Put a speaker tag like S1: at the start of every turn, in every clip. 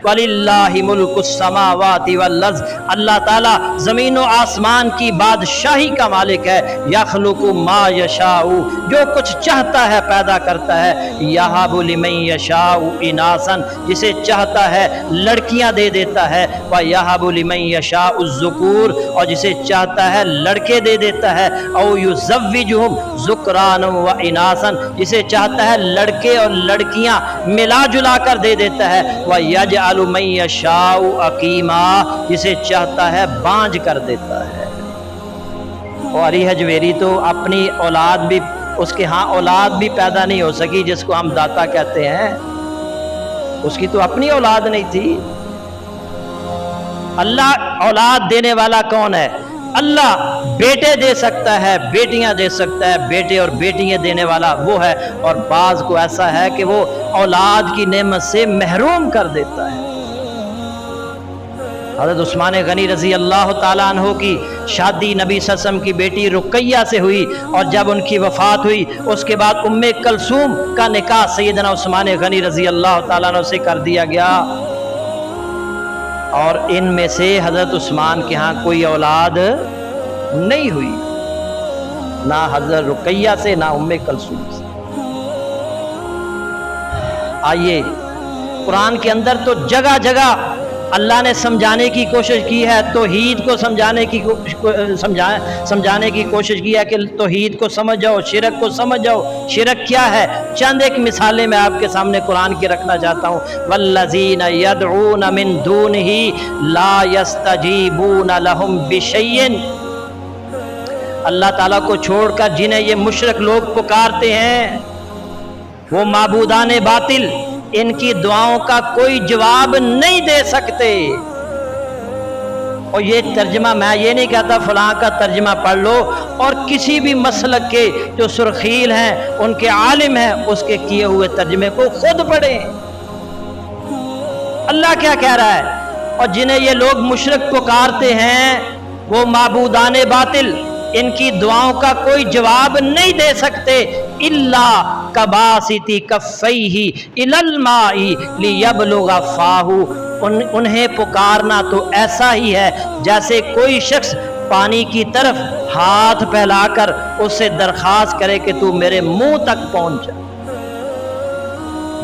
S1: वलिल्लाहि मुल्कुस समावाति वल अर्ज़, अल्लाह ताला ज़मीन व आसमान की बादशाही का मालिक है। यख़्लुक़ु मा यशाउ, जो कुछ चाहता है पैदा करता है। यहबु लिमन यशाउ इनासन, जिसे चाहता है लड़कियां दे देता है। व यहबु लिमन यशाउ ज़ुकूर, और जिसे चाहता है लड़के दे देता है। औ युज़व्विजुहुम ज़ुक्रानन व इनासन, जिसे चाहता है लड़के और लड़कियां मिला जुला कर दे देता है। व यजअलु मन यशाउ अकीमा, जिसे चाहता है बांझ कर देता है। और अली हजवेरी तो अपनी औलाद भी, उसके यहाँ औलाद भी पैदा नहीं हो सकी, जिसको हम दाता कहते हैं, उसकी तो अपनी औलाद नहीं थी। अल्लाह औलाद देने वाला कौन है? अल्लाह बेटे दे सकता है, बेटियां दे सकता है, बेटे और बेटियां देने वाला वो है। और बाज को ऐसा है कि वो औलाद की नेमत से महरूम कर देता है। हज़रत उस्मान गनी रज़ी अल्लाह ताला अन्हु की शादी नबी सल्लल्लाहु अलैहि वसल्लम की बेटी रुक़ैया से हुई, और जब उनकी वफ़ात हुई उसके बाद उम्मे कलसूम का निकाह सैयदना उस्मान गनी रज़ी अल्लाह ताला अन्हु से कर दिया गया। और इनमें से हज़रत उस्मान के यहाँ कोई औलाद नहीं हुई, ना हज़रत रुक़ैया से ना उम्मे कलसूम से। आइए, कुरान के अंदर तो जगह जगह अल्लाह ने समझाने की कोशिश की है, तौहीद को समझाने की कोशिश की है कि तौहीद को समझ जाओ, शिरक को समझ जाओ। शिरक क्या है? चंद एक मिसालें मैं आपके सामने कुरान की रखना चाहता हूँ। वल्लज़ीना यदऊन मिन दूनिही ला यस्तजीबून लहुम बिशैइन, अल्लाह ताला को छोड़कर जिन्हें ये मुशरिक लोग पुकारते हैं, वो माबूदाने बातिल, इनकी दुआओं का कोई जवाब नहीं दे सकते। और ये तर्जमा, मैं ये नहीं कहता फलां का तर्जमा पढ़ लो, और किसी भी मसलक के जो सुरखील हैं, उनके आलिम हैं, उसके किए हुए तर्जमे को खुद पढ़ें। अल्लाह क्या कह रहा है? और जिन्हें ये लोग मुशरिक पुकारते हैं, वो माबूदाने बातिल, इनकी दुआओं का कोई जवाब नहीं दे सकते। इल्ला कबासिती कफ़ैही इलल माई लियबलुगा फाहू, उन्हें पुकारना तो ऐसा ही है जैसे कोई शख्स पानी की तरफ हाथ फैलाकर उससे दरख्वास्त करे कि तू मेरे मुंह तक पहुंच जा।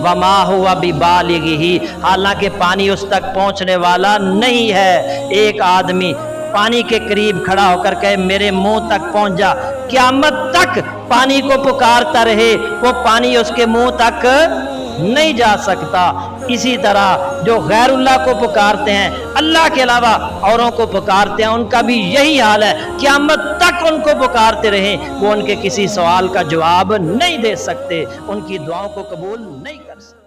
S1: वमा हुवा बिबालिगिही, हालांकि पानी उस तक पहुंचने वाला नहीं है। एक आदमी पानी के करीब खड़ा होकर कहे मेरे मुंह तक पहुंच जा, क़यामत तक पानी को पुकारता रहे, वो पानी उसके मुंह तक नहीं जा सकता। इसी तरह जो गैरुल्लाह को पुकारते हैं, अल्लाह के अलावा औरों को पुकारते हैं, उनका भी यही हाल है। क़यामत तक उनको पुकारते रहें, वो उनके किसी सवाल का जवाब नहीं दे सकते, उनकी दुआओं को कबूल नहीं कर सकते।